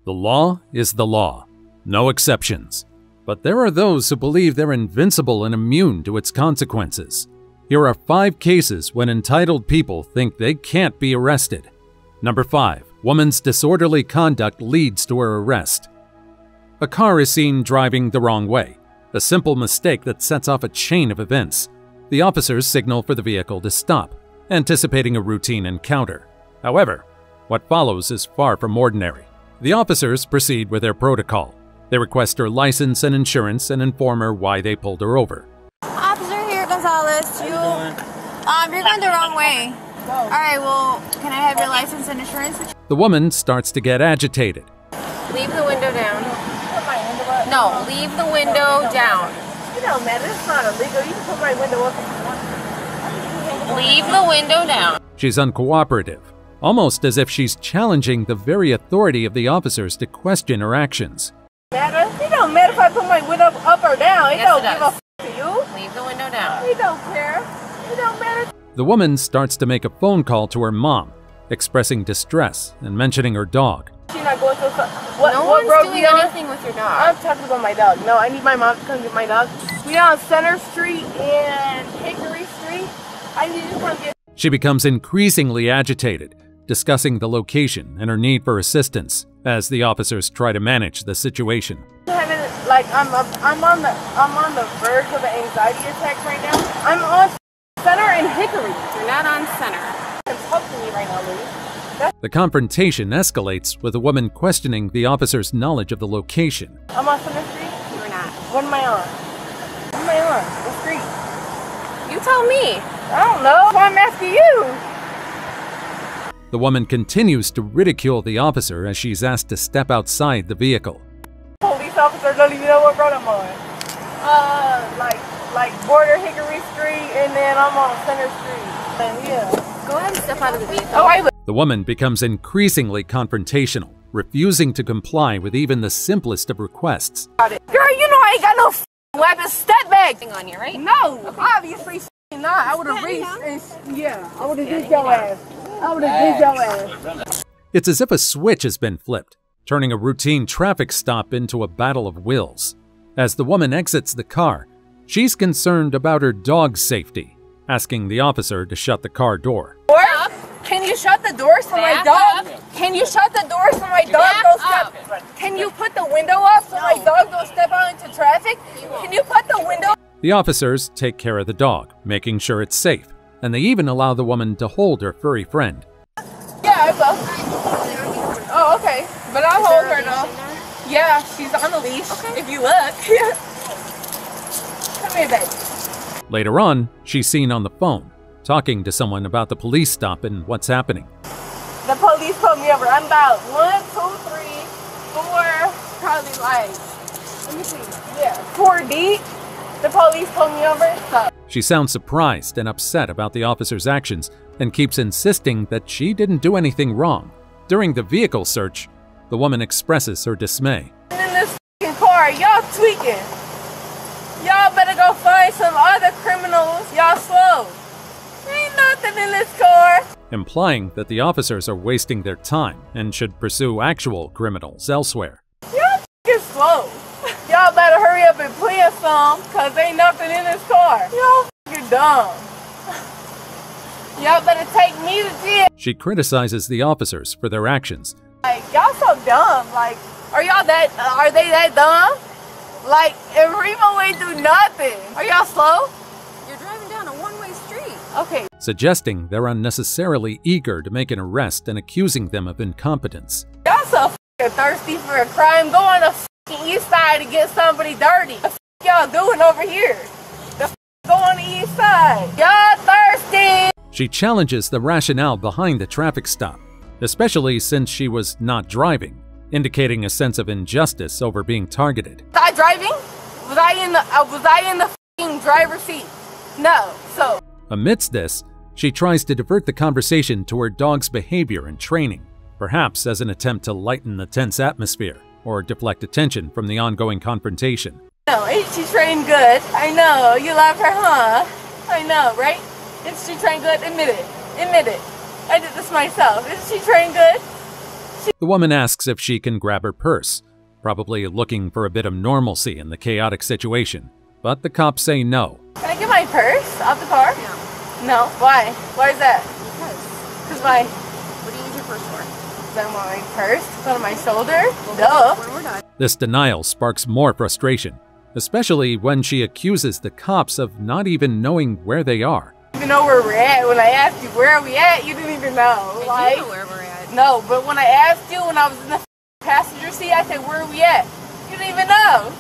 The law is the law, no exceptions. But there are those who believe they're invincible and immune to its consequences. Here are 5 cases when entitled people think they can't be arrested. Number 5. Woman's disorderly conduct leads to her arrest. A car is seen driving the wrong way, a simple mistake that sets off a chain of events. The officers signal for the vehicle to stop, anticipating a routine encounter. However, what follows is far from ordinary. The officers proceed with their protocol. They request her license and insurance and inform her why they pulled her over. Officer here, Gonzalez, you're going the wrong way. All right, well, can I have your license and insurance? The woman starts to get agitated. Leave the window down. No, leave the window down. You know, man, it's not illegal. You can put my window up if you want. Leave the window down. She's uncooperative, almost as if she's challenging the very authority of the officers to question her actions. It don't matter if I put my window up or down. It don't give a f to you. Leave the window down. It don't care. It don't matter. The woman starts to make a phone call to her mom, expressing distress and mentioning her dog. She's not going to. No one's doing anything with your dog. I'm talking about my dog. No, I need my mom to come get my dog. We on Center Street and Hickory Street. I need you to come get. She becomes increasingly agitated, discussing the location and her need for assistance as the officers try to manage the situation. Like I'm on the verge of an anxiety attack right now. I'm on Center and Hickory. You're not on Center. Talk to me right now, Louis. The confrontation escalates with the woman questioning the officer's knowledge of the location. I'm on Center Street? You're not. What am I on? What am I on? What street? You tell me. I don't know. So I'm asking you. The woman continues to ridicule the officer as she's asked to step outside the vehicle. Police officer don't even know what road I'm on. Like border Hickory Street, and then I'm on Center Street. And yeah. Go ahead and step out of the vehicle. Oh, I will. The woman becomes increasingly confrontational, refusing to comply with even the simplest of requests. Girl, you know I ain't got no weapons. Step back. On you, right? No, okay. Obviously not. I would have reached and I would have did your ass. I would have did your ass. It's as if a switch has been flipped, turning a routine traffic stop into a battle of wills. As the woman exits the car, she's concerned about her dog's safety, asking the officer to shut the car door. Can you shut the doors so my dog? Can you shut the doors so my dog don't step? Can you put the window up so my dog don't step out into traffic? Can you put the window? The officers take care of the dog, making sure it's safe, and they even allow the woman to hold her furry friend. Yeah, I will. Oh, okay. But I'll hold her though. Yeah, she's on the leash. Okay. If you look. Come here, baby. Later on, she's seen on the phone, talking to someone about the police stop and what's happening. The police pulled me over. I'm about 1, 2, 3, 4, probably like, let me see, yeah, 4 deep. The police pulled me over. So. She sounds surprised and upset about the officer's actions and keeps insisting that she didn't do anything wrong. During the vehicle search, the woman expresses her dismay. In this car, y'all tweaking. Y'all better go find some other criminals. Y'all slow. Ain't nothing in this car. Implying that the officers are wasting their time and should pursue actual criminals elsewhere. Y'all f***ing slow. Y'all better hurry up and plan some, cause ain't nothing in this car. Y'all f***ing dumb. Y'all better take me to jail. She criticizes the officers for their actions. Like, y'all so dumb. Like, are they that dumb? Like, if Remo ain't do nothing. Are y'all slow? You're driving down a one-way street. Okay. Suggesting they're unnecessarily eager to make an arrest and accusing them of incompetence. Y'all so f***ing thirsty for a crime. Go on the f***ing east side to get somebody dirty. The f*** y'all doing over here? The f*** go on the east side. Y'all thirsty. She challenges the rationale behind the traffic stop, especially since she was not driving, indicating a sense of injustice over being targeted. Was I driving? Was I in the f***ing driver's seat? No, so. Amidst this, she tries to divert the conversation to her dog's behavior and training, perhaps as an attempt to lighten the tense atmosphere or deflect attention from the ongoing confrontation. No, ain't she trained good? I know, you love her, huh? I know, right? Isn't she trained good? Admit it. Admit it. I did this myself. Isn't she trained good? The woman asks if she can grab her purse, probably looking for a bit of normalcy in the chaotic situation, but the cops say no. Can I get my purse out the car? No. Why? Why is that? Because my... What do you use your purse for? Is that my purse? Put on my shoulder? Duh. When we're done. This denial sparks more frustration, especially when she accuses the cops of not even knowing where they are. You didn't know where we're at. When I asked you where are we at, you didn't even know. I do know where we're at. No, but when I asked you when I was in the passenger seat, I said, where are we at? You didn't even know.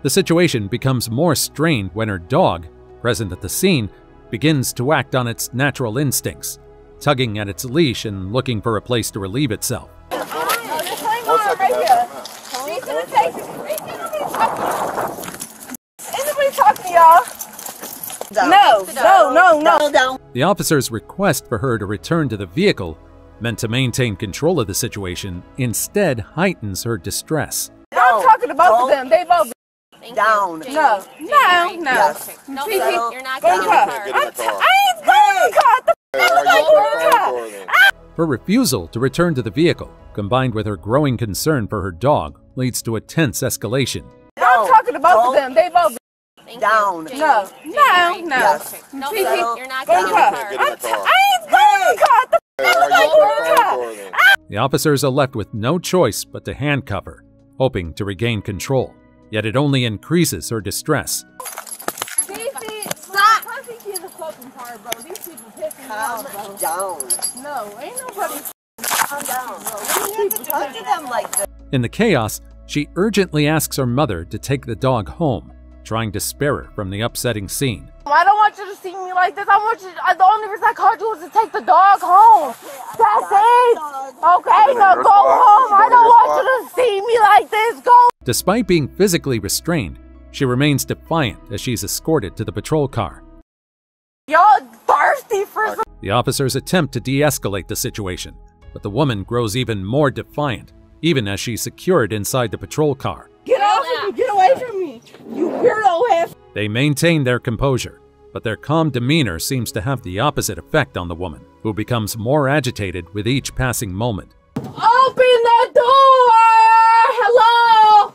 The situation becomes more strained when her dog, present at the scene, begins to act on its natural instincts, tugging at its leash and looking for a place to relieve itself. No, just hang on right here. She's gonna take you. Ain't nobody talking to y'all. No. The officer's request for her to return to the vehicle, meant to maintain control of the situation, instead heightens her distress. I'm talking to both of them. They both Down. No. Yes. No, Gigi, you're not go getting in in the the car. car. I ain't going in the car. The Her refusal to return to the vehicle, combined with her growing concern for her dog, leads to a tense escalation. I'm talking to both of them. They both Down. No. Yes. No, Gigi, you're not go in getting the in car. the car. I ain't going in the car. The officers are left with no choice but to handcuff her, hoping to regain control. Yet it only increases her distress. Stop. In the fucking car, bro. These people pissing me off, bro. Down. No, ain't nobody. Calm down. What do you talk to them like this? In the chaos, she urgently asks her mother to take the dog home, trying to spare her from the upsetting scene. I don't want you to see me like this. I want you. The only reason I called you was to take the dog home. That's it. Okay, now go home. I don't want you to see me like this. Go. Despite being physically restrained, she remains defiant as she's escorted to the patrol car. Y'all thirsty for some. The officers attempt to de-escalate the situation, but the woman grows even more defiant, even as she's secured inside the patrol car. Get off of me. Get away from me. You weirdo ass. They maintain their composure, but their calm demeanor seems to have the opposite effect on the woman, who becomes more agitated with each passing moment. Open the door! Hello!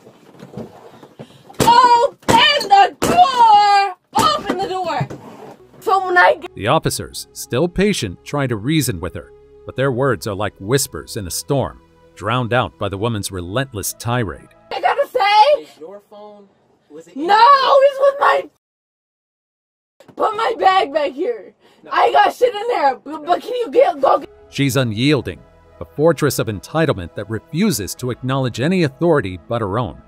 Open the door! Open the door! So when I get... The officers, still patient, try to reason with her, but their words are like whispers in a storm, drowned out by the woman's relentless tirade. I gotta say... Is your phone? Was it? No, it's with my... Put my bag back here. No. I got shit in there, but can you go get... She's unyielding, a fortress of entitlement that refuses to acknowledge any authority but her own.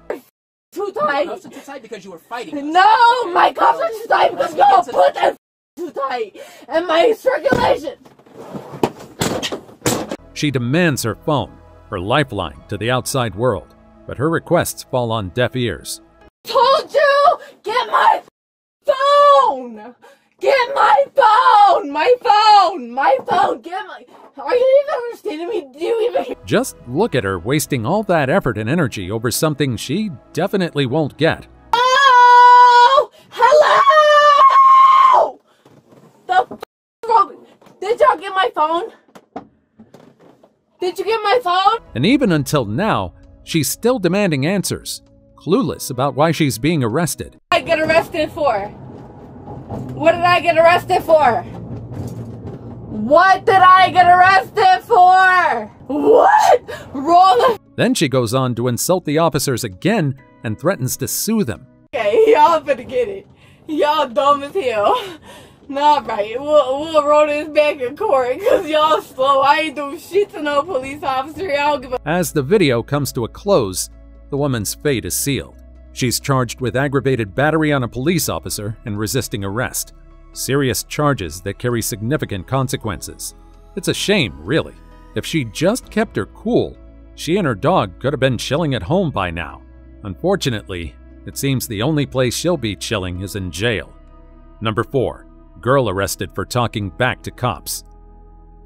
Too tight. Cuffs are too tight because you were fighting. No, my cuffs are too tight because y'all put that too tight. And my circulation. She demands her phone, her lifeline to the outside world, but her requests fall on deaf ears. Told you! Get my phone! Get my phone! My phone! My phone! Get my... Are you even understanding me? Do you even... Just look at her wasting all that effort and energy over something she definitely won't get. Oh! Hello! The f***? Did y'all get my phone? Did you get my phone? And even until now, she's still demanding answers, clueless about why she's being arrested. What did I get arrested for? What did I get arrested for? What did I get arrested for? What? Roll the... Then she goes on to insult the officers again and threatens to sue them. Okay, y'all finna get it. Y'all dumb as hell. Nah, right. We'll roll this back in court because y'all slow. I ain't do shit to no police officer. I don't give a... As the video comes to a close, the woman's fate is sealed. She's charged with aggravated battery on a police officer and resisting arrest. Serious charges that carry significant consequences. It's a shame, really. If she just kept her cool, she and her dog could have been chilling at home by now. Unfortunately, it seems the only place she'll be chilling is in jail. Number 4. Girl arrested for talking back to cops.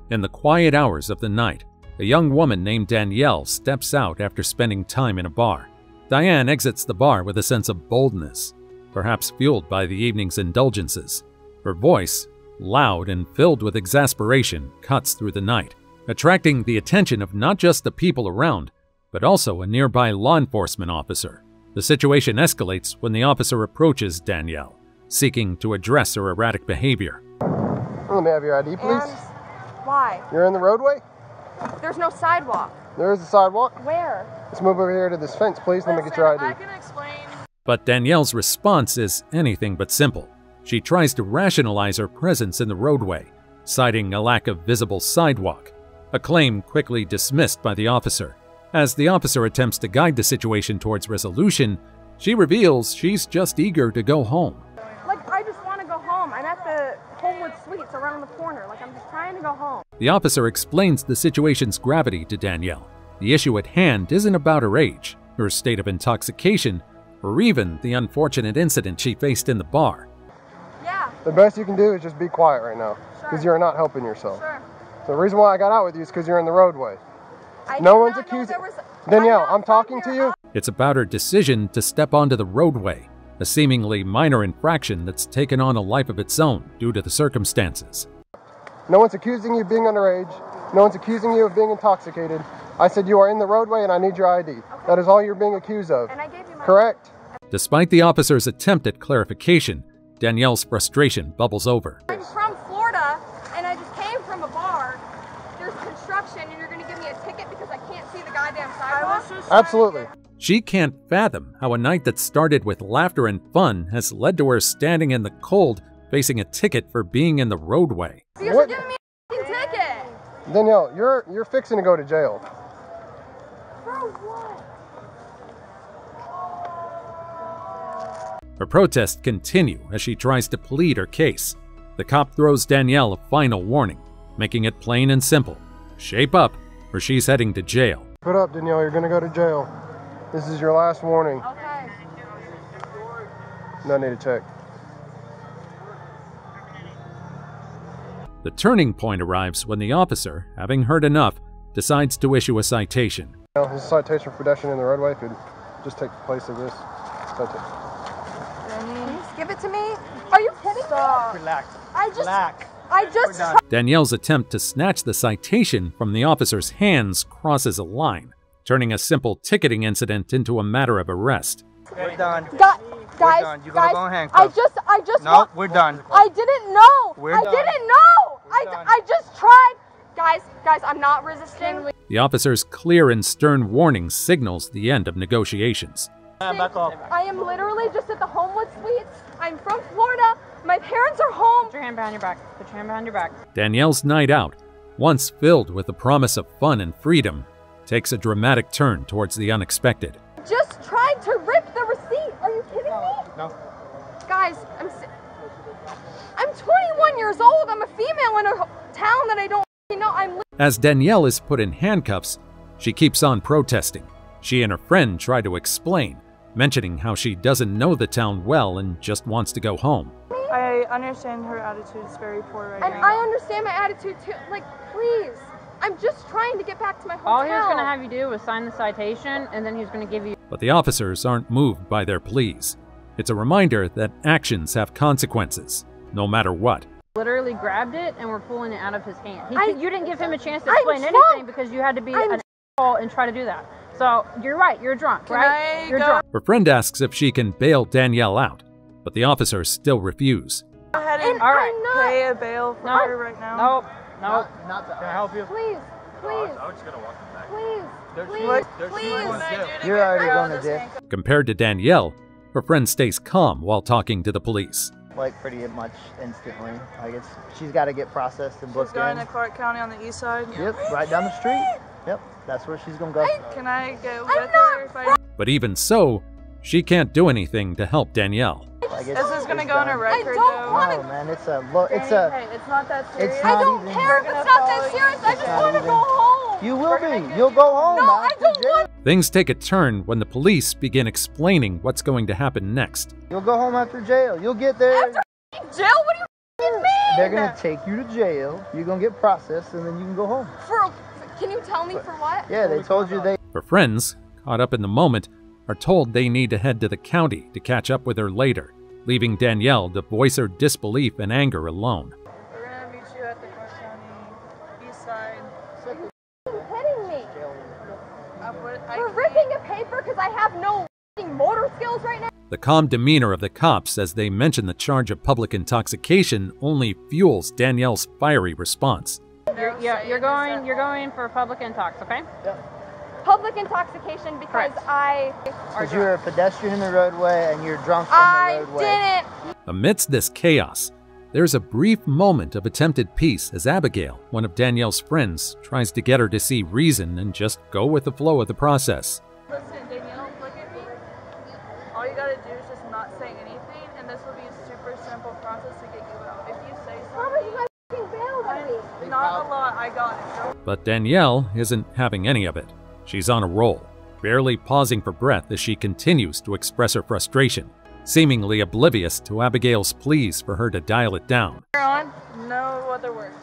In the quiet hours of the night, a young woman named Danielle steps out after spending time in a bar. Diane exits the bar with a sense of boldness, perhaps fueled by the evening's indulgences. Her voice, loud and filled with exasperation, cuts through the night. attracting the attention of not just the people around, but also a nearby law enforcement officer. The situation escalates when the officer approaches Danielle, seeking to address her erratic behavior. Let me have your ID, please. And why? You're in the roadway? There's no sidewalk. There is a sidewalk. Where? Let's move over here to this fence, please. Let me get your ID. I can explain. But Danielle's response is anything but simple. She tries to rationalize her presence in the roadway, citing a lack of visible sidewalk, a claim quickly dismissed by the officer. As the officer attempts to guide the situation towards resolution, she reveals she's just eager to go home. Like, I just want to go home. I'm at the Homewood Suites around the corner. Like, I'm just trying to go home. The officer explains the situation's gravity to Danielle. The issue at hand isn't about her age, her state of intoxication, or even the unfortunate incident she faced in the bar. Yeah. The best you can do is just be quiet right now, because you're not helping yourself. Sure. So the reason why I got out with you is because you're in the roadway. I No did one's not know accusing. there was- Danielle, not I'm talking from to here. you. It's about her decision to step onto the roadway, a seemingly minor infraction that's taken on a life of its own due to the circumstances. No one's accusing you of being underage. No one's accusing you of being intoxicated. I said you are in the roadway and I need your ID. Okay. That is all you're being accused of. And I gave you my Correct? Despite the officer's attempt at clarification, Danielle's frustration bubbles over. I'm from Florida, and I just came from a bar. There's construction, and you're going to give me a ticket because I can't see the goddamn sidewalk? Absolutely. She can't fathom how a night that started with laughter and fun has led to her standing in the cold, facing a ticket for being in the roadway. So you're giving me a fucking ticket. Danielle, you're fixing to go to jail. For what? Her protests continue as she tries to plead her case. The cop throws Danielle a final warning, making it plain and simple. Shape up, or she's heading to jail. Put up, Danielle, you're gonna go to jail. This is your last warning. Okay. No need to check. The turning point arrives when the officer, having heard enough, decides to issue a citation. This is a citation for pedestrian in the roadway. Could just take the place of this citation. Can you just give it to me? Are you kidding me? Relax. I just Danielle's attempt to snatch the citation from the officer's hands crosses a line, turning a simple ticketing incident into a matter of arrest. We're done. Guys, We're done. You gotta go in I handcuffs. just No, we're done. I didn't know. We're I done. didn't know. We're done. I just tried. Guys, I'm not resisting. The officer's clear and stern warning signals the end of negotiations. Back off. I am literally just at the Homewood Suites. I'm from Florida. My parents are home. Put your hand behind your back. Put your hand behind your back. Danielle's night out, once filled with the promise of fun and freedom, takes a dramatic turn towards the unexpected. Just tried to rip the receipt. Are you kidding me? No. Guys, I'm 21 years old. I'm a female in a town that I don't know. As Danielle is put in handcuffs, she keeps on protesting. She and her friend try to explain, mentioning how she doesn't know the town well and just wants to go home. I understand her attitude is very poor right And now. I understand my attitude too. Like, please. I'm just trying to get back to my hotel. All he was going to have you do was sign the citation, and then he was going to give you... But the officers aren't moved by their pleas. It's a reminder that actions have consequences, no matter what. Literally grabbed it, and we're pulling it out of his hand. You didn't give him a chance to I'm explain drunk. anything because you had to be an asshole and try to do that. So, you're right. You're drunk, right? You're drunk. Her friend asks if she can bail Danielle out, but the officers still refuse. Go ahead and All right. pay a bail for her right now. Nope. Nope. Can I help you? Please. I'm just gonna walk him back. Please. You're already going to jail. Compared to Danielle, her friend stays calm while talking to the police. Like pretty much instantly. Like she's got to get processed and booked She's going in. to Clark County on the east side. Yep, right down the street. Yep, that's where she's gonna go. Can I go with her if I... But even so, she can't do anything to help Danielle. Like This is going to go on a record, don't though. want No, man, it's not that serious. I don't care if it's not that serious. I just want to go home. You will be. You'll go home. No, I don't want. Things take a turn when the police begin explaining what's going to happen next. You'll go home after jail. You'll get there. After jail? What do you mean? They're gonna take you to jail. You're gonna get processed, and then you can go home. Can you tell me for what? Yeah, they told you they. Her friends, caught up in the moment, are told they need to head to the county to catch up with her later, leaving Danielle to voice her disbelief and anger alone. We're going to meet you at the Clark County east side. suffer because I have no motor skills right now? The calm demeanor of the cops as they mention the charge of public intoxication only fuels Danielle's fiery response. You're going for public intox, okay? Public intoxication because Because you're a pedestrian in the roadway and you're drunk on the roadway. I didn't. Amidst this chaos, there's a brief moment of attempted peace as Abigail, one of Danielle's friends, tries to get her to see reason and just go with the flow of the process. Listen, Danielle, look at me. All you gotta do is just not say anything, and this will be a super simple process to get you out. If you say something, not a lot, I got it. But Danielle isn't having any of it. She's on a roll, barely pausing for breath as she continues to express her frustration, seemingly oblivious to Abigail's pleas for her to dial it down. No other words.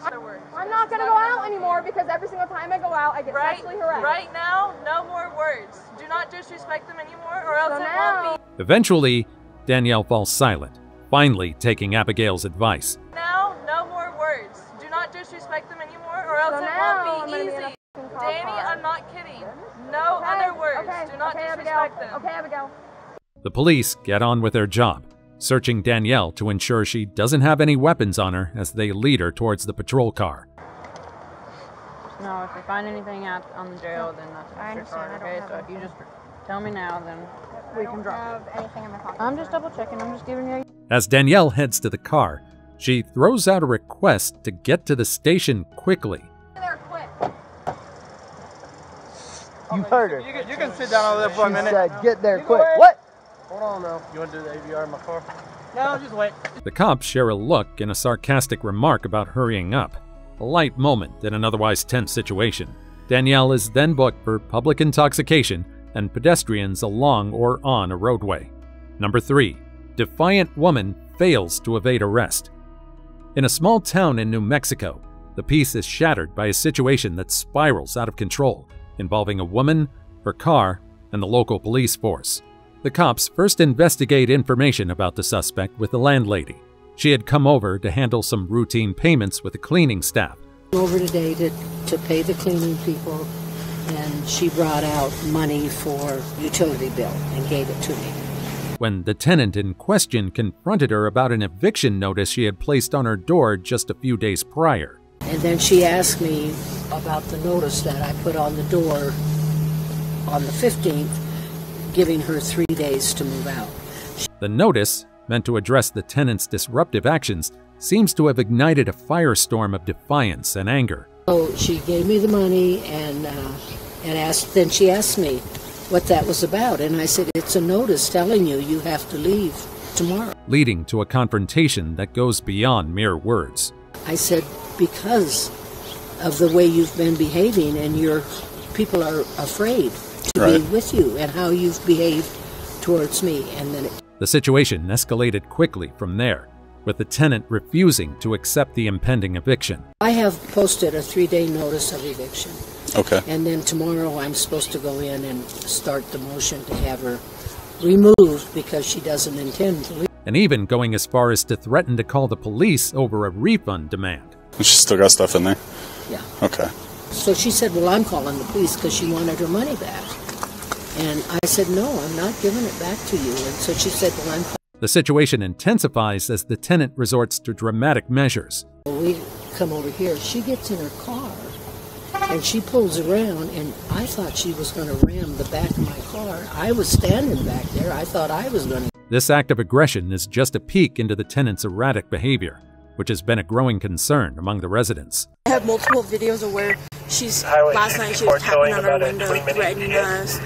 I'm not gonna go out anymore because every single time I go out, I get sexually harassed. Right now, no more words. Do not disrespect them anymore, or else it won't be. Eventually, Danielle falls silent, finally taking Abigail's advice. Now, no more words. Do not disrespect them anymore, or else it won't be easy. Danny, I'm not kidding. No other words. Do not disrespect them. Okay, Abigail. The police get on with their job, searching Danielle to ensure she doesn't have any weapons on her as they lead her towards the patrol car. No, if you find anything on the jail, then that's I your card, understand. okay? So if you just tell me now, then we can drop it. Anything in my pocket. I'm just double checking. I'm just giving you. As Danielle heads to the car, she throws out a request to get to the station quickly. You heard her. You can sit down over there for a minute. She said, get there quick. What? Hold on now. You want to do the AVR in my car? No, just wait. The cops share a look and a sarcastic remark about hurrying up. A light moment in an otherwise tense situation. Danielle is then booked for public intoxication and pedestrians along or on a roadway. Number 3. Defiant woman fails to evade arrest. In a small town in New Mexico, the peace is shattered by a situation that spirals out of control, involving a woman, her car, and the local police force. The cops first investigate information about the suspect with the landlady. She had come over to handle some routine payments with the cleaning staff. Over today to pay the cleaning people, and she brought out money for utility bill and gave it to me. When the tenant in question confronted her about an eviction notice she had placed on her door just a few days prior. And then she asked me about the notice that I put on the door on the 15th, giving her 3 days to move out. The notice, meant to address the tenant's disruptive actions, seems to have ignited a firestorm of defiance and anger. So she gave me the money and then she asked me what that was about, and I said, it's a notice telling you you have to leave tomorrow. Leading to a confrontation that goes beyond mere words. I said, because of the way you've been behaving and your people are afraid to be with you and how you've behaved towards me. And then the situation escalated quickly from there, with the tenant refusing to accept the impending eviction. I have posted a 3-day notice of eviction. Okay. And then tomorrow I'm supposed to go in and start the motion to have her removed because she doesn't intend to leave. And even going as far as to threaten to call the police over a refund demand. She still got stuff in there? Yeah. Okay. So she said, well, I'm calling the police because she wanted her money back. And I said, no, I'm not giving it back to you. And so she said, well, I'm... The situation intensifies as the tenant resorts to dramatic measures. We come over here. She gets in her car and she pulls around, and I thought she was going to ram the back of my car. I was standing back there. I thought I was going to... This act of aggression is just a peek into the tenant's erratic behavior, which has been a growing concern among the residents. I have multiple videos of where last night she was tapping on our window, threatening us.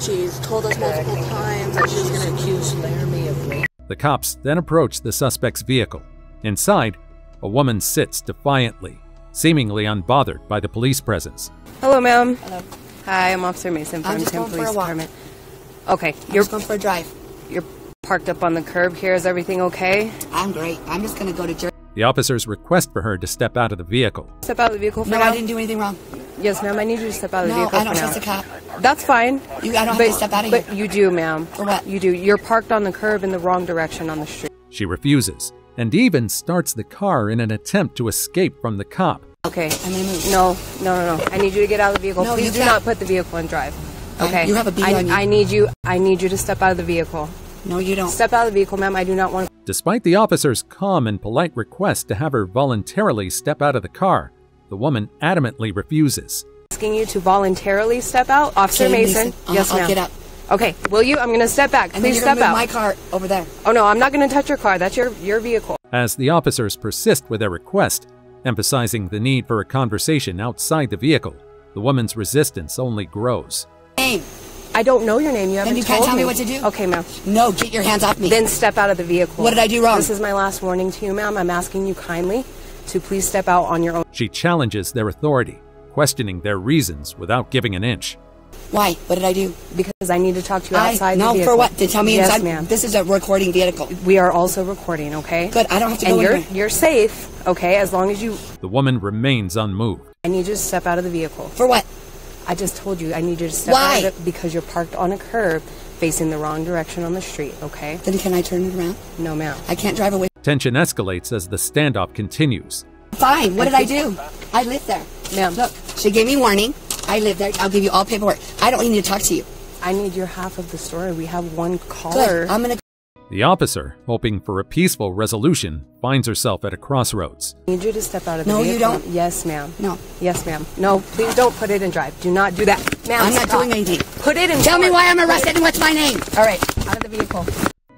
She's told us multiple times that she's going to accuse Laramie of rape. The cops then approach the suspect's vehicle. Inside, a woman sits defiantly, seemingly unbothered by the police presence. Hello, ma'am. Hello. Hi, I'm Officer Mason from Tim Police Department. Okay, you're going for a drive. You're parked up on the curb here. Is everything okay? I'm great. I'm just going to go to church. The officers request for her to step out of the vehicle. Step out of the vehicle for now? No, I didn't do anything wrong. Yes, ma'am, I need you to step out of the vehicle for now. No, I don't trust a cop. That's fine. I don't have to step out of here. But you do, ma'am. For what? You do. You're parked on the curb in the wrong direction on the street. She refuses, and even starts the car in an attempt to escape from the cop. Okay. I'm going to move. No. I need you to get out of the vehicle. No, Please do not put the vehicle in drive. Okay. You have a bee on you. I need you to step out of the vehicle. No, you don't. Step out of the vehicle, ma'am. I do not want to. Despite the officer's calm and polite request to have her voluntarily step out of the car, the woman adamantly refuses. Asking you to voluntarily step out, Officer Mason. Yes, ma'am. I'll get up. Okay, will you? I'm going to step back. And Please then you're step gonna out. move my car over there. Oh no, I'm not going to touch your car. That's your vehicle. As the officers persist with their request, emphasizing the need for a conversation outside the vehicle, the woman's resistance only grows. Name. I don't know your name. You haven't Then you told can't tell me what to do. Okay, ma'am. No, get your hands off me. Then step out of the vehicle. What did I do wrong? This is my last warning to you, ma'am. I'm asking you kindly to please step out on your own. She challenges their authority, questioning their reasons without giving an inch. Why? What did I do? Because I need to talk to you outside the vehicle. No, for what? To tell me yes, inside? ma'am. This is a recording vehicle. We are also recording, okay? Good, I don't have to go anywhere. And you're safe, okay, as long as you... The woman remains unmoved. I need you to step out of the vehicle. For what? I just told you I need you to step out of it because you're parked on a curb facing the wrong direction on the street, okay? Then can I turn it around? No, ma'am. I can't drive away. Tension escalates as the standoff continues. Fine, what did I do? I live there. Ma'am. Look, she gave me warning. I live there. I'll give you all paperwork. I don't need to talk to you. I need your half of the story. We have one caller. Good. I'm gonna... The officer, hoping for a peaceful resolution, finds herself at a crossroads. I need you to step out of the vehicle. vehicle. No, you don't. Yes, ma'am. No. Yes, ma'am. No, please don't put it in drive. Do not do that. Ma'am, I'm not doing anything. Put it in Tell me why I'm arrested and what's my name. All right, out of the vehicle.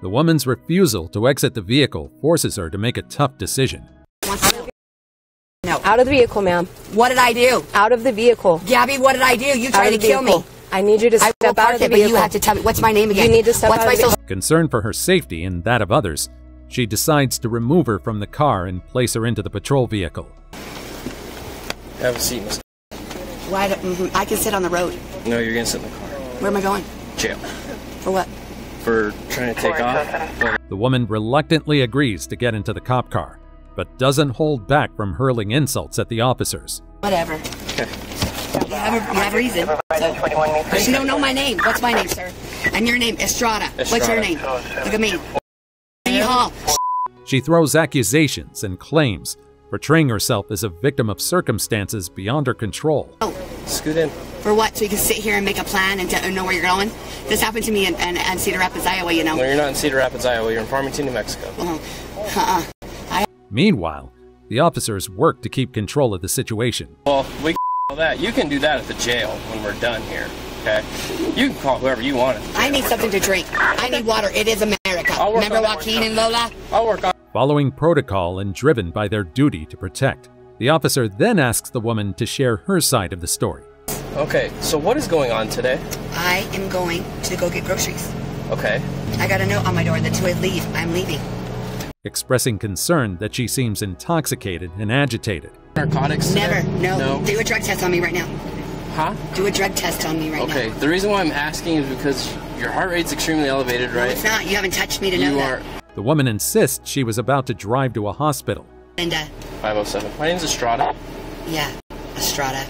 The woman's refusal to exit the vehicle forces her to make a tough decision. No. Out of the vehicle, ma'am. What did I do? Out of the vehicle. Gabby, what did I do? You tried to kill me. I need you to step out of the vehicle. But you have to tell me, what's my name again? You need to step out of the vehicle. Concerned for her safety and that of others, she decides to remove her from the car and place her into the patrol vehicle. Have a seat, Mr. Why? I can sit on the road. No, you're gonna sit in the car. Where am I going? Jail. For what? For trying to take off. The woman reluctantly agrees to get into the cop car, but doesn't hold back from hurling insults at the officers. Whatever. Okay. You have a reason. So, you don't know my name. What's my name, sir? And your name, Estrada. What's your name? Look at me. Hall. She throws accusations and claims, portraying herself as a victim of circumstances beyond her control. Oh. Scoot in. For what? So you can sit here and make a plan and know where you're going? This happened to me in Cedar Rapids, Iowa, you know. No, you're not in Cedar Rapids, Iowa. You're in Farmington, New Mexico. Meanwhile, the officers work to keep control of the situation. Well, we can all that. You can do that at the jail when we're done here, okay? You can call whoever you want. I need something to drink. I need water. It is America. Remember Joaquin and Lola? I'll work on it. Following protocol and driven by their duty to protect, the officer then asks the woman to share her side of the story. Okay, so what is going on today? I am going to go get groceries. Okay. I got a note on my door that to leave. I'm leaving. Expressing concern that she seems intoxicated and agitated. Narcotics today? Never. No. Do a drug test on me right now. Huh? Do a drug test on me right now. Okay, the reason why I'm asking is because your heart rate's extremely elevated, right? No, it's not. You haven't touched me to know that. The woman insists she was about to drive to a hospital. Linda. 507. My name's Estrada. Yeah, Estrada.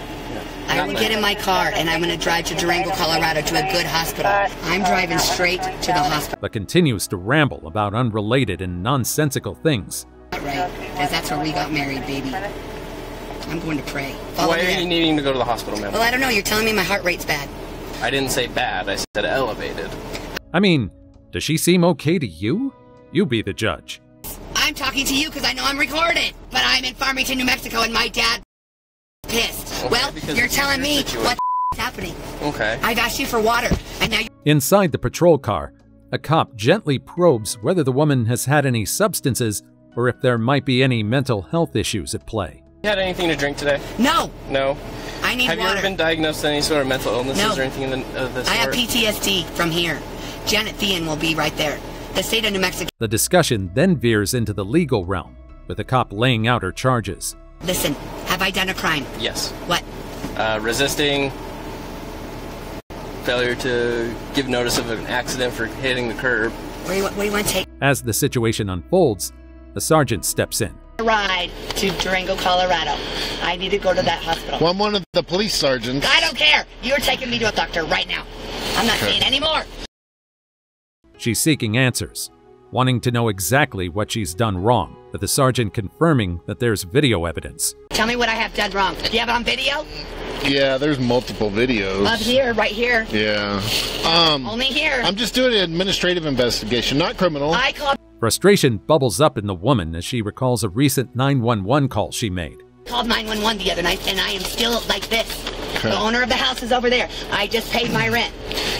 I will get in my car and I'm going to drive to Durango, Colorado to a good hospital. I'm driving straight to the hospital. But continues to ramble about unrelated and nonsensical things. Right, because that's where we got married, baby. I'm going to pray. Why are you needing to go to the hospital, ma'am? Well, I don't know. You're telling me my heart rate's bad. I didn't say bad. I said elevated. I mean, does she seem okay to you? You be the judge. I'm talking to you because I know I'm recorded. But I'm in Farmington, New Mexico, and my dad pissed. Okay, well, you're telling me what's happening. Okay. I've asked you for water, and now Inside the patrol car, a cop gently probes whether the woman has had any substances or if there might be any mental health issues at play. You had anything to drink today? No. No? I need water. Have you ever been diagnosed with any sort of mental illnesses or anything of this sort? I have PTSD from here. Janet Thean will be right there. The state of New Mexico. The discussion then veers into the legal realm, with the cop laying out her charges. Listen, have I done a crime? Yes. What? Resisting, failure to give notice of an accident for hitting the curb. What do you want to take? As the situation unfolds, the sergeant steps in. Ride to Durango, Colorado. I need to go to that hospital. Well, I'm one of the police sergeants. I don't care. You're taking me to a doctor right now. I'm not saying anymore. She's seeking answers, wanting to know exactly what she's done wrong, with the sergeant confirming that there's video evidence. Tell me what I have done wrong. Do you have it on video? Yeah, there's multiple videos. Up here, right here. Yeah. Only here. I'm just doing an administrative investigation, not criminal. I called Frustration bubbles up in the woman as she recalls a recent 911 call she made. 911 the other night, and I am still like this. Okay. The owner of the house is over there. I just paid my rent.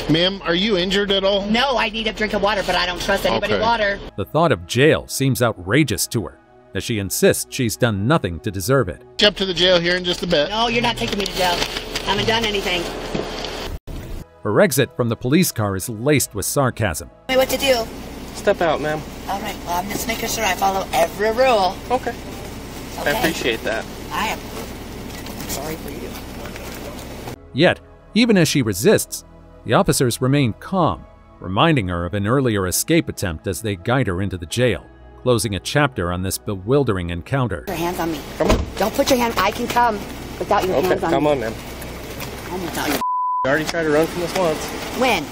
Ma'am, are you injured at all? No, I need a drink of water, but I don't trust anybody's water. The thought of jail seems outrageous to her, as she insists she's done nothing to deserve it. Up to the jail here in just a bit. No, you're not taking me to jail. I haven't done anything. Her exit from the police car is laced with sarcasm. Tell me what to do. Step out, ma'am. All right, well, I'm just making sure I follow every rule. Okay. I appreciate that. I am sorry for you. Yet, even as she resists, the officers remain calm, reminding her of an earlier escape attempt as they guide her into the jail, closing a chapter on this bewildering encounter. Put your hands on me. Come on. Don't put your hand. I can come without your hands on me. Come on, ma'am. Come without your. You already tried to run from this once. When?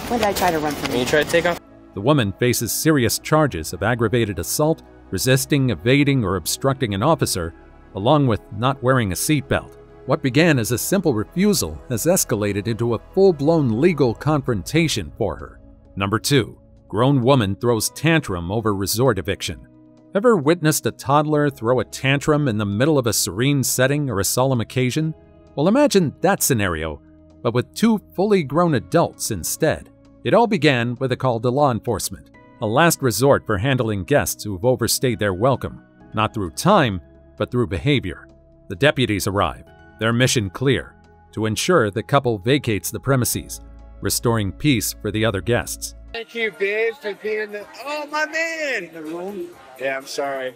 When did I try to run from you? When you tried to take off. The woman faces serious charges of aggravated assault, resisting, evading, or obstructing an officer, along with not wearing a seatbelt. What began as a simple refusal has escalated into a full-blown legal confrontation for her. Number 2. Grown woman throws tantrum over resort eviction. Ever witnessed a toddler throw a tantrum in the middle of a serene setting or a solemn occasion? Well, imagine that scenario, but with 2 fully grown adults instead. It all began with a call to law enforcement, a last resort for handling guests who've overstayed their welcome, not through time, but through behavior. The deputies arrive, their mission clear, to ensure the couple vacates the premises, restoring peace for the other guests. Thank you, babe, for being the... Oh, my man! The room? Yeah, I'm sorry.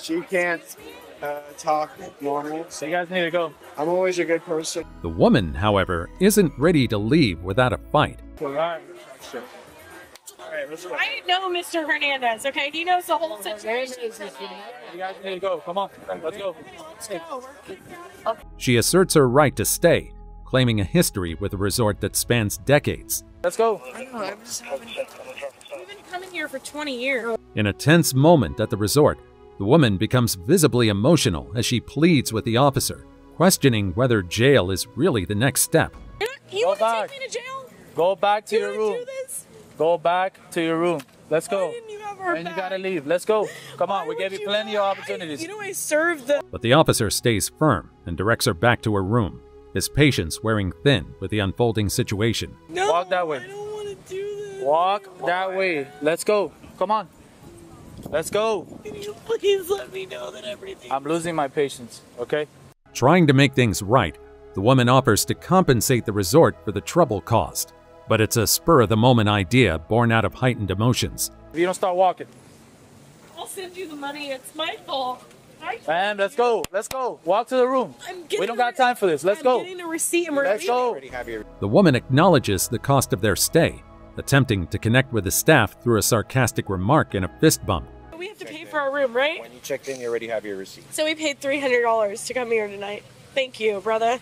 She can't talk normal. So you guys need to go. I'm always a good person. The woman, however, isn't ready to leave without a fight. All right, let's go. I know Mr. Hernandez, okay? He knows the whole situation. You guys need to go. Come on, let's go. Let's go. She asserts her right to stay, claiming a history with a resort that spans decades. Let's go. We've been coming here for 20 years. In a tense moment at the resort, the woman becomes visibly emotional as she pleads with the officer, questioning whether jail is really the next step. You want to take me to jail? Go back to your room. Go back to your room. Let's go. And you gotta leave. Let's go. Come on, we gave you plenty of opportunities. You know I served the... But the officer stays firm and directs her back to her room, his patience wearing thin with the unfolding situation. No, walk that way. I don't want to do this. Walk that way. Let's go. Come on. Let's go. Can you please let me know that everything... I'm losing my patience, okay? Trying to make things right, the woman offers to compensate the resort for the trouble caused. But it's a spur-of-the-moment idea born out of heightened emotions. If you don't start walking, I'll send you the money. It's my fault. Ma'am, let's go. Let's go. Walk to the room. We don't got time for this. Let's go. I'm getting a receipt and we're Let's go. The woman acknowledges the cost of their stay, attempting to connect with the staff through a sarcastic remark and a fist bump. We have to pay for our room, right? When you checked in, you already have your receipt. So we paid $300 to come here tonight. Thank you, brother.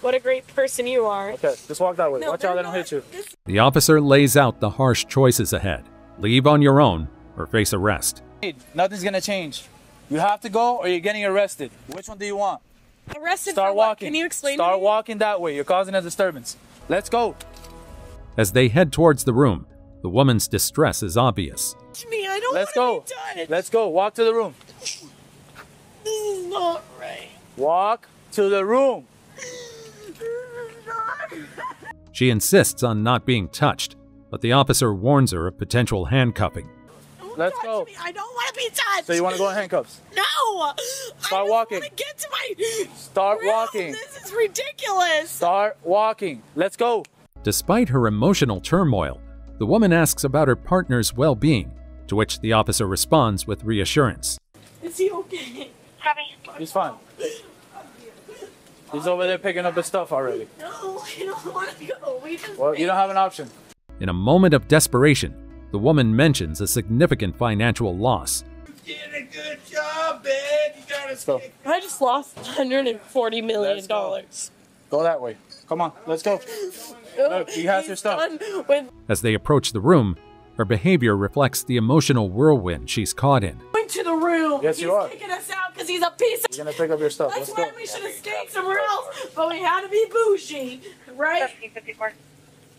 What a great person you are. Okay, just walk that way. Watch out they don't hit you. The officer lays out the harsh choices ahead. Leave on your own or face arrest. Nothing's gonna change. You have to go or you're getting arrested. Which one do you want? Arrested Start for what? walking. Can you explain Start to me? walking that way. You're causing a disturbance. Let's go. As they head towards the room, the woman's distress is obvious. Me, I don't Let's want go. to be touched. Let's go. Walk to the room. This is not right. Walk to the room. She insists on not being touched, but the officer warns her of potential handcuffing. Let's go. Me. I don't want to be touched. So you want to go in handcuffs? No. Start walking. I want to get to my Start grill. walking. This is ridiculous. Start walking. Let's go. Despite her emotional turmoil, the woman asks about her partner's well-being, to which the officer responds with reassurance. Is he okay? He's fine. He's over there picking up his stuff already. No, I don't want to go. Well, you don't have an option. In a moment of desperation, the woman mentions a significant financial loss. You did a good job, babe. You gotta I just lost $140 million. Go that way. Come on, let's go. Look, he has your stuff. As they approach the room, her behavior reflects the emotional whirlwind she's caught in. Oh my going to the room. Yes, you are. He's kicking us out because he's a piece of... You're gonna pick up your stuff. That's Let's why go. we should have stayed somewhere else, but we had to be bougie, right?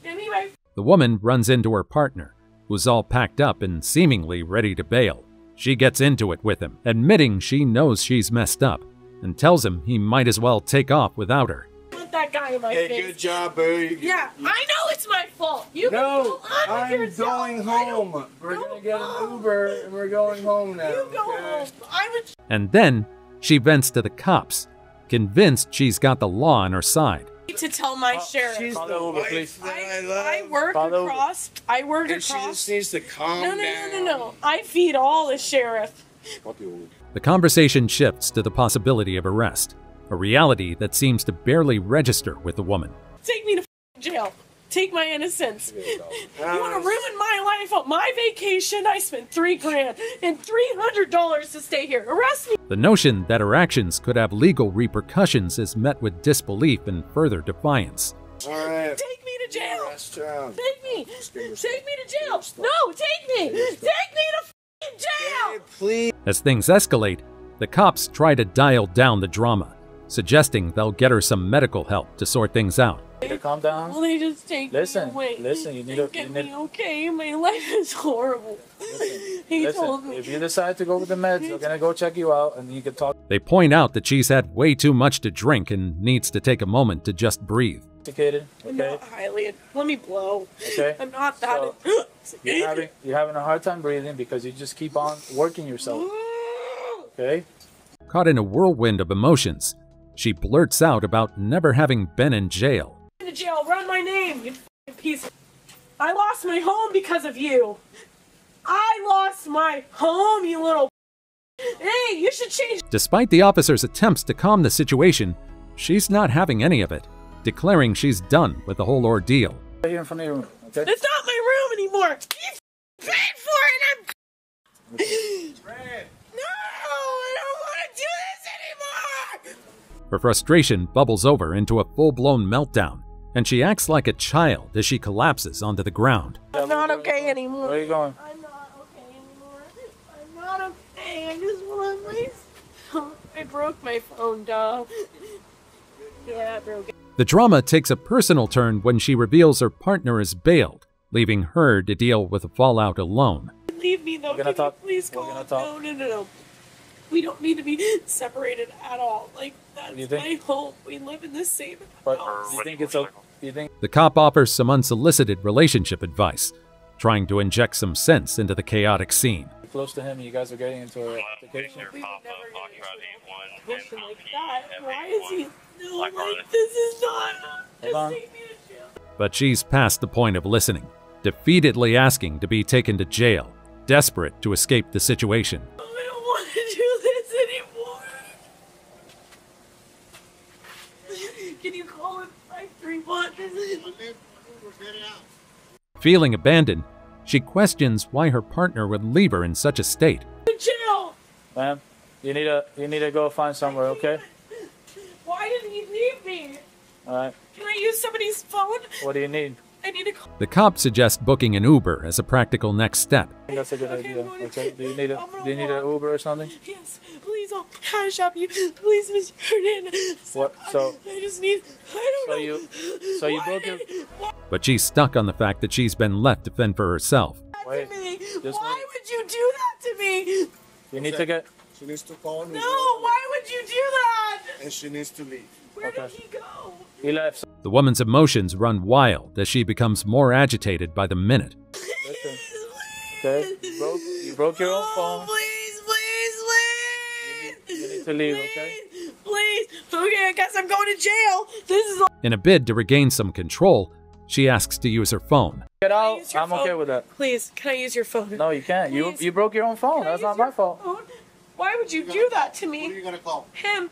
Anyway. The woman runs into her partner, who's all packed up and seemingly ready to bail. She gets into it with him, admitting she knows she's messed up, and tells him he might as well take off without her. Put that guy in my face. Hey, good job, boo. Yeah, I know it's my fault. You No, can go on with yourself. going home. We're gonna get an Uber and we're going home now. You go home. I would... And then she vents to the cops, convinced she's got the law on her side. to tell my sheriff. She's the wife that I love. I work across. I work and across. she just needs to calm down. No. I feed all the sheriff. The conversation shifts to the possibility of arrest, a reality that seems to barely register with the woman. Take me to jail. Take my innocence. You want to ruin my life on my vacation? I spent $3 grand and $300 to stay here. Arrest me. The notion that her actions could have legal repercussions is met with disbelief and further defiance. All right. Take me to jail. Take me. Take me to jail. No, take me. Take me to jail. Hey, please. As things escalate, the cops try to dial down the drama, suggesting they'll get her some medical help to sort things out. Calm down. Will they just take me away? Listen, you need to get me okay. My life is horrible. He told me. If you decide to go with the meds, they're gonna go check you out and you can talk. They point out that she's had way too much to drink and needs to take a moment to just breathe. Okay. I'm not highly. Let me blow. Okay. I'm not that. So, you're having a hard time breathing because you just keep on working yourself. Okay. Caught in a whirlwind of emotions, she blurts out about never having been in jail. To jail, run my name, you f***ing piece of... I lost my home because of you. I lost my home, you little... Hey, you should change... Despite the officer's attempts to calm the situation, she's not having any of it, declaring she's done with the whole ordeal. Right here in front of your room, okay? It's not my room anymore. You paid for it, I'm... No, I don't want to do this anymore! Her frustration bubbles over into a full-blown meltdown, and she acts like a child as she collapses onto the ground. I'm not okay anymore. Where are you going? I'm not okay anymore. I'm not okay. I just want my... I broke my phone, dog. Yeah, I broke it. The drama takes a personal turn when she reveals her partner is bailed, leaving her to deal with the fallout alone. Leave me, though. Please call. No. We don't need to be separated at all. Like, that's my home. We live in the same house. You think it's okay? The cop offers some unsolicited relationship advice, trying to inject some sense into the chaotic scene. Close to him, you guys are getting into a altercation. Like that. Why is he... No, like, this is not... Just take me to jail. But she's past the point of listening, defeatedly asking to be taken to jail, desperate to escape the situation. I don't want to do this anymore. Can you call it 531? Feeling abandoned, she questions why her partner would leave her in such a state. Jail. Ma'am, you need to go find somewhere, okay? Why did he leave me? All right. Can I use somebody's phone? What do you need? I need to call. The cop suggests booking an Uber as a practical next step. I think that's a good idea. Okay. Do you need an Uber or something? Yes. Please, I'll cash up you. Please, Mr. Hernandez. What? So. I just need. I don't know. So you book your. But she's stuck on the fact that she's been left to fend for herself. Wait. Why would you do that to me? You need to get. She needs to call me. No, why would you do that? And she needs to leave. Where did he go? He left. The woman's emotions run wild as she becomes more agitated by the minute. Listen. Okay? You broke your own phone. Please. You need to leave, okay? Please. Okay, I guess I'm going to jail. This is all. In a bid to regain some control, she asks to use her phone. Get out. I'm okay with that. Please, can I use your phone? No, you can't. Please. You broke your own phone. That's not my fault. Phone? Why would you do that to me? Who are you going to call? Him.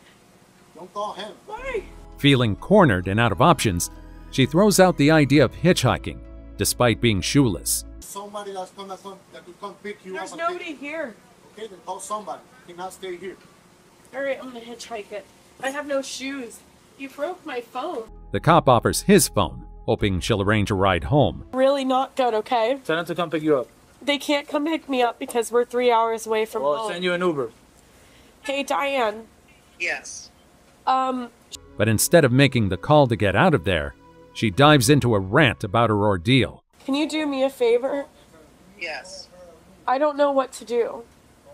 Don't call him. Why? Feeling cornered and out of options, she throws out the idea of hitchhiking, despite being shoeless. Somebody that's going to come pick you up. There's nobody here. Okay, then call somebody. You cannot stay here. All right, I'm going to hitchhike it. I have no shoes. You broke my phone. The cop offers his phone, hoping she'll arrange a ride home. Really not good, okay? Tell him to come pick you up. They can't come pick me up because we're 3 hours away from home. We'll send you an Uber. Hey, Diane. Yes. But instead of making the call to get out of there, she dives into a rant about her ordeal. Can you do me a favor? Yes. I don't know what to do.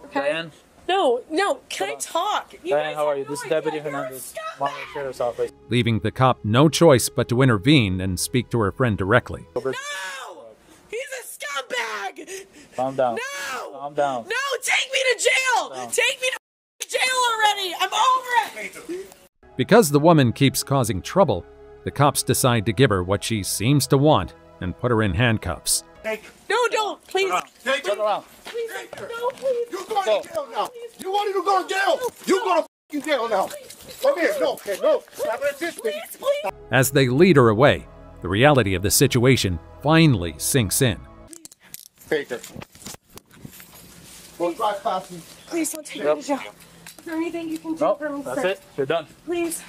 Okay? Diane? No, can I talk? Diane, how are you? This is Deputy Hernandez, Monterey Sheriff's Office. Leaving the cop no choice but to intervene and speak to her friend directly. No! He's a scumbag! Calm down. No! Calm down. No, take me to jail! Take me to jail already! I'm over it! Because the woman keeps causing trouble, the cops decide to give her what she seems to want and put her in handcuffs. No, don't! Please! Turn around. Please! No, please! You're going to jail now! You wanted to go to jail! You're going to jail now! Come here! No, okay, no! Stop resisting! As they lead her away, the reality of the situation finally sinks in. Take it. We'll drive past you. Please don't take me to jail. Is there anything you can do for me, That's sir? it. You're done. Please.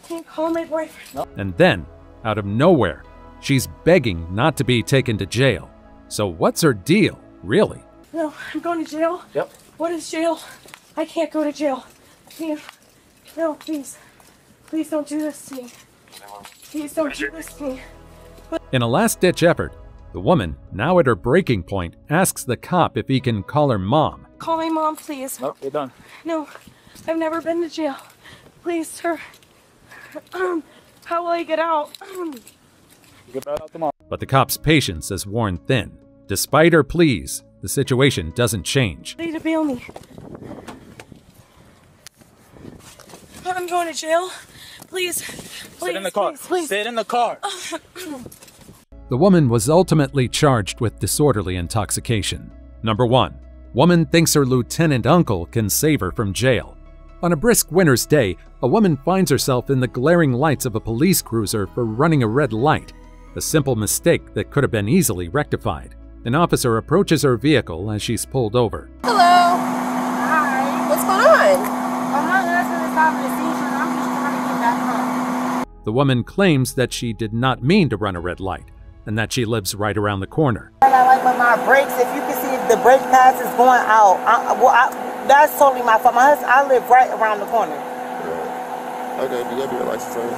Can you call my boyfriend? And then, out of nowhere, she's begging not to be taken to jail. So what's her deal, really? No, I'm going to jail. Yep. What is jail? I can't go to jail. No, please. Please don't do this to me. Please don't do this to me. In a last-ditch effort, the woman, now at her breaking point, asks the cop if he can call her mom. Call my mom, please. Nope, you're done. No, I've never been to jail. Please, sir. How will I get out? Get back out tomorrow. But the cop's patience is worn thin. Despite her pleas, the situation doesn't change. Ready to bail me. I'm going to jail. Please. Sit in the car. Please. Sit in the car. The woman was ultimately charged with disorderly intoxication. Number 1. Woman thinks her lieutenant uncle can save her from jail. On a brisk winter's day, a woman finds herself in the glaring lights of a police cruiser for running a red light. A simple mistake that could have been easily rectified. An officer approaches her vehicle as she's pulled over. Hello. Hi. What's going on? I'm not asking to stop the seizure. I'm just trying to get back home. The woman claims that she did not mean to run a red light and that she lives right around the corner. I like with my brakes. If you can see the brake pads is going out, that's totally my fault. My husband, I live right around the corner. Okay, do you have your license on you?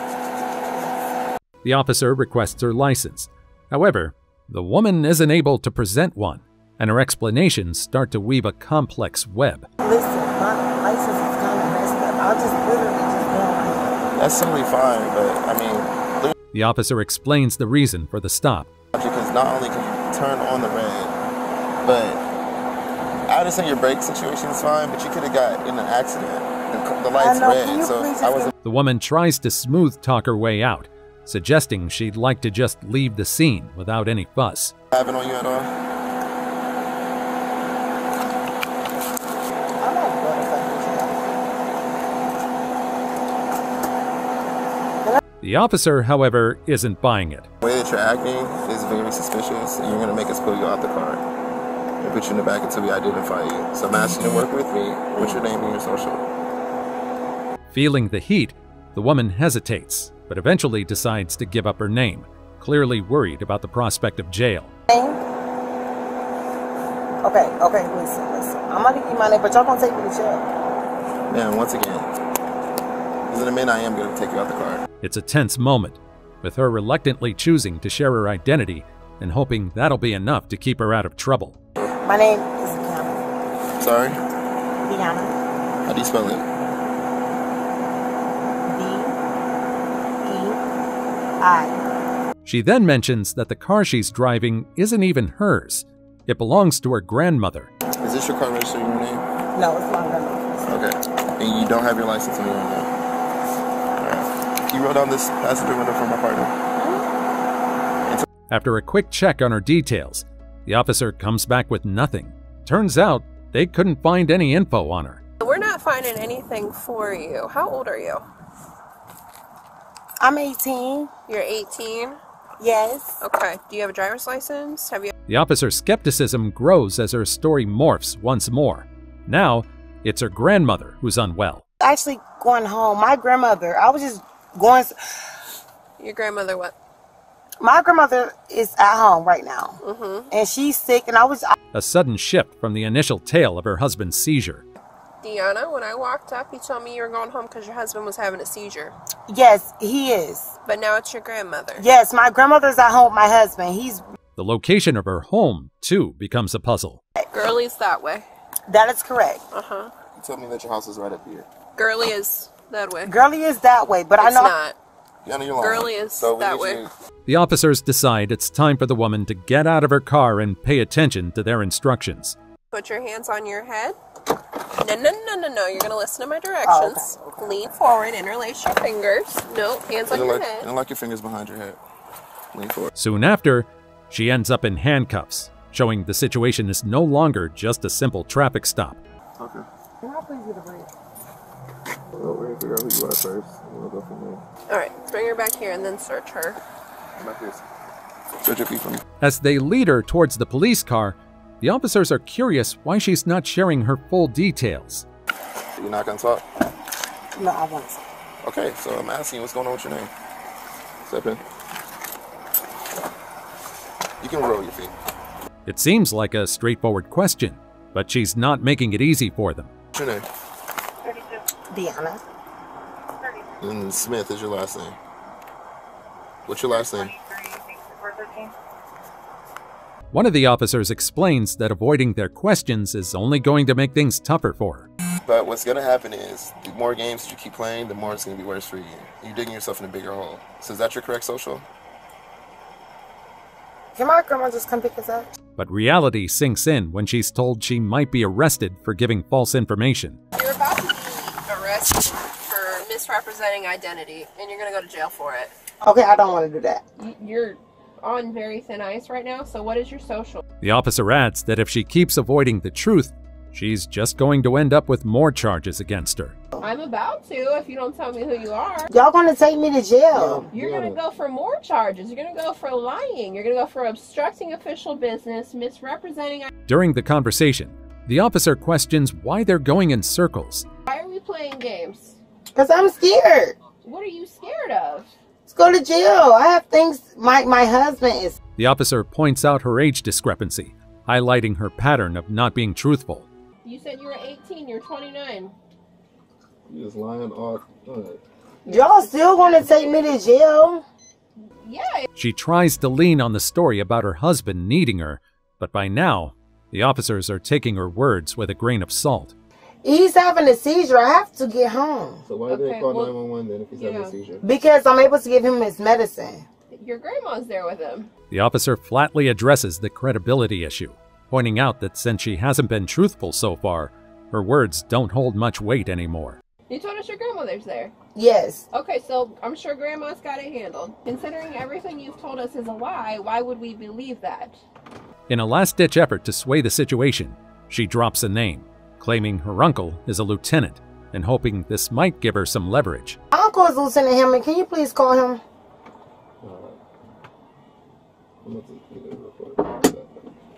The officer requests her license. However, the woman isn't able to present one, and her explanations start to weave a complex web. Listen, my license is kind of messed up. I'll just literally just go like That's totally fine, but I mean... The officer explains the reason for the stop. Because not only can you turn on the red, but I understand your brake situation is fine, but you could have got in an accident. The light's red, so I wasn't... The woman tries to smooth talk her way out, suggesting she'd like to just leave the scene without any fuss. Having on you at all? The officer, however, isn't buying it. The way that you're acting is very suspicious, and you're going to make us pull you out the car and put you in the back until we identify you. So I'm asking you to work with me. What's your name and your social? Feeling the heat, the woman hesitates, but eventually decides to give up her name, clearly worried about the prospect of jail. Okay, listen. I'm gonna give you my name, but y'all gonna take me to jail. Man, once again, because in a minute I am going to take you out the car. It's a tense moment, with her reluctantly choosing to share her identity and hoping that'll be enough to keep her out of trouble. My name is Deanna. Sorry? Deanna. How do you spell it? D-E-I. She then mentions that the car she's driving isn't even hers. It belongs to her grandmother. Is this your car registered in your name? No, it's my grandmother's. Okay. And you don't have your license on you right now? Alright. Can you roll down this passenger window for my partner? After a quick check on her details, the officer comes back with nothing. Turns out they couldn't find any info on her. We're not finding anything for you. How old are you? I'm 18. You're 18? Yes. Okay. Do you have a driver's license? Have you? The officer's skepticism grows as her story morphs once more. Now, it's her grandmother who's unwell. Actually going home. My grandmother, I was just going... Your grandmother what? My grandmother is at home right now, and she's sick, and A sudden shift from the initial tale of her husband's seizure. Deanna, when I walked up, you told me you were going home because your husband was having a seizure. Yes, he is. But now it's your grandmother. Yes, my grandmother's at home with my husband. He's... The location of her home, too, becomes a puzzle. Girlie's that way. That is correct. Uh-huh. You told me that your house is right up here. Girlie is that way. Girlie is that way, but it's I know... not. Yeah, you're lying. Girlie is that way. The officers decide it's time for the woman to get out of her car and pay attention to their instructions. Put your hands on your head. No. You're going to listen to my directions. Oh, okay. Lean forward, interlace your fingers. No, hands on your head. And like your fingers behind your head. Lean forward. Soon after, she ends up in handcuffs, showing the situation is no longer just a simple traffic stop. Okay. Can I please get a break? Well, we're going to figure out who you are first. We'll go from there. All right, bring her back here and then search her. Back here. Search your feet for me. As they lead her towards the police car, the officers are curious why she's not sharing her full details. You're not going to talk? No, I won't. Okay, so I'm asking you what's going on with your name. Step in. You can roll your feet. It seems like a straightforward question, but she's not making it easy for them. What's your name? 32. Deanna. And Smith is your last name. What's your last name? One of the officers explains that avoiding their questions is only going to make things tougher for her. But what's going to happen is, the more games that you keep playing, the more it's going to be worse for you. You're digging yourself in a bigger hole. So is that your correct social? Can my grandma just come pick us up? But reality sinks in when she's told she might be arrested for giving false information. You're about to be arrested for misrepresenting identity, and you're going to go to jail for it. Okay, I don't want to do that. You're on very thin ice right now, so what is your social? The officer adds that if she keeps avoiding the truth, she's just going to end up with more charges against her. I'm about to, if you don't tell me who you are. Y'all gonna take me to jail. You're gonna go for more charges. You're gonna go for lying. You're gonna go for obstructing official business, misrepresenting. During the conversation, the officer questions why they're going in circles. Why are we playing games? Because I'm scared. What are you scared of? Let's go to jail. I have things, my husband is. The officer points out her age discrepancy, highlighting her pattern of not being truthful. You said you were 18, you're 29. You just lying off. Y'all still gonna take me to jail? Yeah. She tries to lean on the story about her husband needing her, but by now, the officers are taking her words with a grain of salt. He's having a seizure. I have to get home. So why did they call 911 then if he's having a seizure? Because I'm able to give him his medicine. Your grandma's there with him. The officer flatly addresses the credibility issue, pointing out that since she hasn't been truthful so far, her words don't hold much weight anymore. You told us your grandmother's there. Yes. Okay, so I'm sure grandma's got it handled. Considering everything you've told us is a lie, why would we believe that? In a last-ditch effort to sway the situation, she drops a name, claiming her uncle is a lieutenant and hoping this might give her some leverage. Uncle is Lieutenant Hammond. Can you please call him?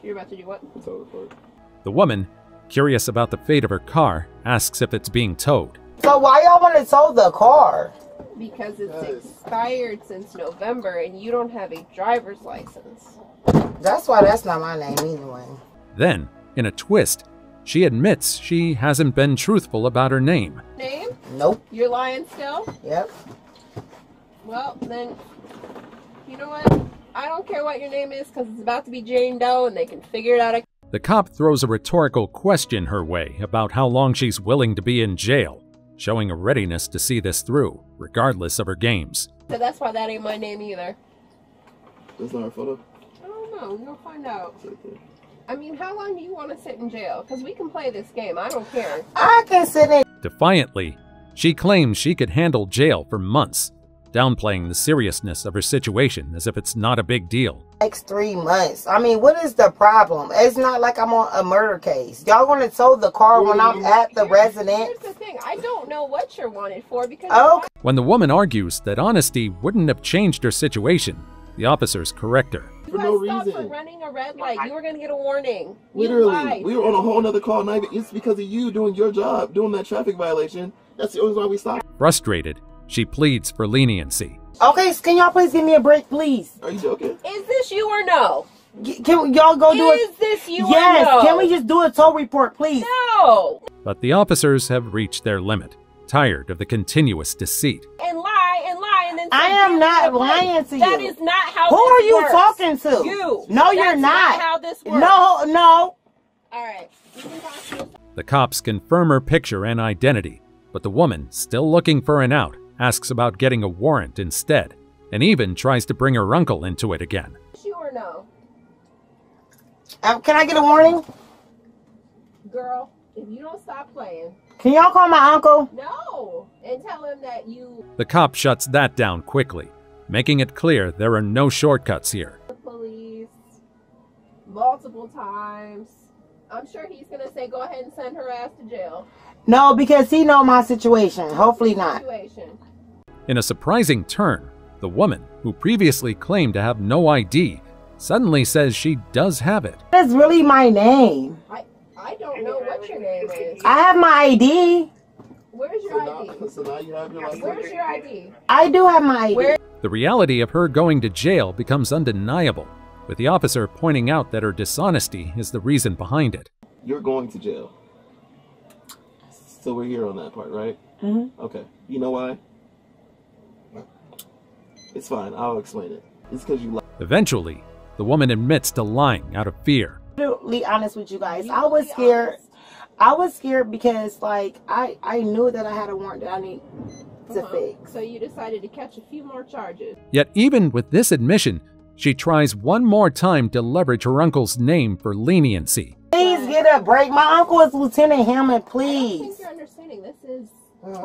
You're about to do what? The woman, curious about the fate of her car, asks if it's being towed. So why y'all want to tow the car? Because it's expired since November and you don't have a driver's license. That's why that's not my name anyway. Then, in a twist, she admits she hasn't been truthful about her name. Name? Nope. You're lying still? Yep. Well, then, you know what? I don't care what your name is because it's about to be Jane Doe and they can figure it out. The cop throws a rhetorical question her way about how long she's willing to be in jail, showing a readiness to see this through, regardless of her games. So that's why that ain't my name either. That's not her photo? I don't know. We're going to find out. I mean, how long do you want to sit in jail? Because we can play this game. I don't care. I can sit in. Defiantly, she claims she could handle jail for months, downplaying the seriousness of her situation as if it's not a big deal. Next 3 months. I mean, what is the problem? It's not like I'm on a murder case. Y'all want to tow the car when I'm at the residence? Here's the thing. I don't know what you're wanted for because... Okay. When the woman argues that honesty wouldn't have changed her situation, the officers correct her. For no reason. For running a red light, you were going to get a warning. Literally, we were on a whole nother call. Not even, it's because of you doing your job, doing that traffic violation. That's the only reason why we stopped. Frustrated, she pleads for leniency. Okay, so can y'all please give me a break, please? Are you joking? Is this you or no? Can y'all go do it? Is this you yes, or no? Can we just do a tow report, please? No. But the officers have reached their limit, tired of the continuous deceit. And lie, and then I am not lying to you. That is not how Who this are you works. talking to? You. No, you're That's not. how this works. No. All right. The cops confirm her picture and identity, but the woman, still looking for an out, asks about getting a warrant instead, and even tries to bring her uncle into it again. You or no? Can I get a warning? Girl, if you don't stop playing. Can y'all call my uncle? No. And tell him that you... The cop shuts that down quickly, making it clear there are no shortcuts here. The police multiple times. I'm sure he's going to say, go ahead and send her ass to jail. No, because he know my situation. Hopefully not. In a surprising turn, the woman, who previously claimed to have no ID, suddenly says she does have it. That's really my name. I don't know what your name is. I have my ID. Where's your ID? Where's your ID? I do have my ID. The reality of her going to jail becomes undeniable, with the officer pointing out that her dishonesty is the reason behind it. You're going to jail. So we're here on that part, right? Mm-hmm. Okay. You know why? It's fine. I'll explain it. It's because you lied. Eventually, the woman admits to lying out of fear. Brutally honest with you guys. I was scared. I was scared because, like, I knew that I had a warrant that I need to fix. So you decided to catch a few more charges. Yet even with this admission, she tries one more time to leverage her uncle's name for leniency. Please get a break. My uncle is Lieutenant Hammond, please. I don't think you're understanding. This is...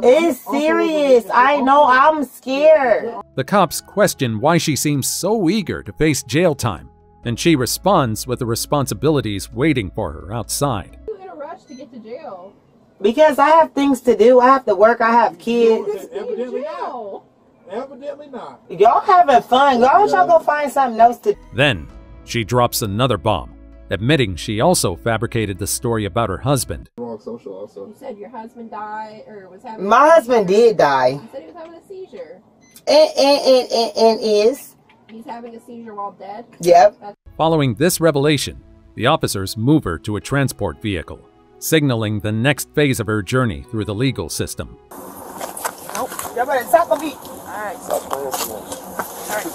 It's serious. I know. I'm scared. The cops question why she seems so eager to face jail time, and she responds with the responsibilities waiting for her outside. You in a rush to get to jail? Because I have things to do. I have to work. I have kids. Evidently not. Evidently not. Y'all having fun. Y'all go find something else to do. Then, she drops another bomb, admitting she also fabricated the story about her husband. Wrong social also. You said your husband died or was having... My husband did die. You said he was having a seizure. And is. He's having a seizure while dead? Yep. Following this revelation, the officers move her to a transport vehicle, signaling the next phase of her journey through the legal system. Nope. Y'all better stop the beat. Alright. Stop playing so much. Alright.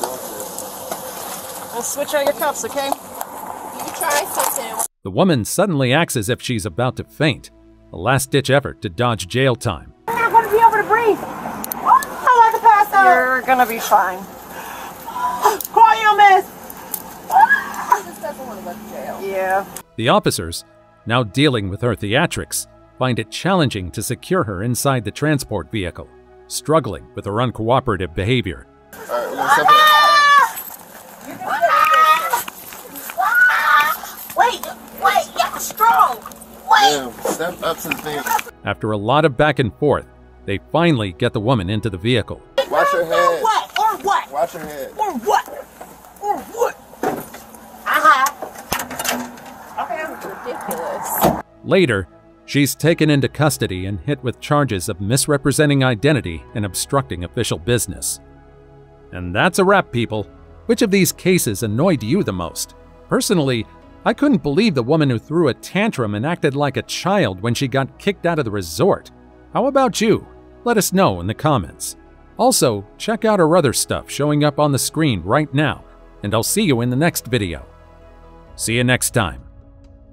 I'll switch out your cups, okay? You try something. The woman suddenly acts as if she's about to faint, a last-ditch effort to dodge jail time. I'm not going to be able to breathe. I'm about to pass out. You're going to be fine. Call your mess. He just doesn't want to go to jail. Yeah. The officers, now dealing with her theatrics, find it challenging to secure her inside the transport vehicle, struggling with her uncooperative behavior. Alright, we're gonna step up. Wait, get strong. Wait. Damn, step up to the thing. After a lot of back and forth, they finally get the woman into the vehicle. Watch your head. Or what? Watch your head. Or what? Okay, ridiculous. Later, she's taken into custody and hit with charges of misrepresenting identity and obstructing official business. And that's a wrap, people. Which of these cases annoyed you the most? Personally, I couldn't believe the woman who threw a tantrum and acted like a child when she got kicked out of the resort. How about you? Let us know in the comments. Also, check out our other stuff showing up on the screen right now, and I'll see you in the next video. See you next time.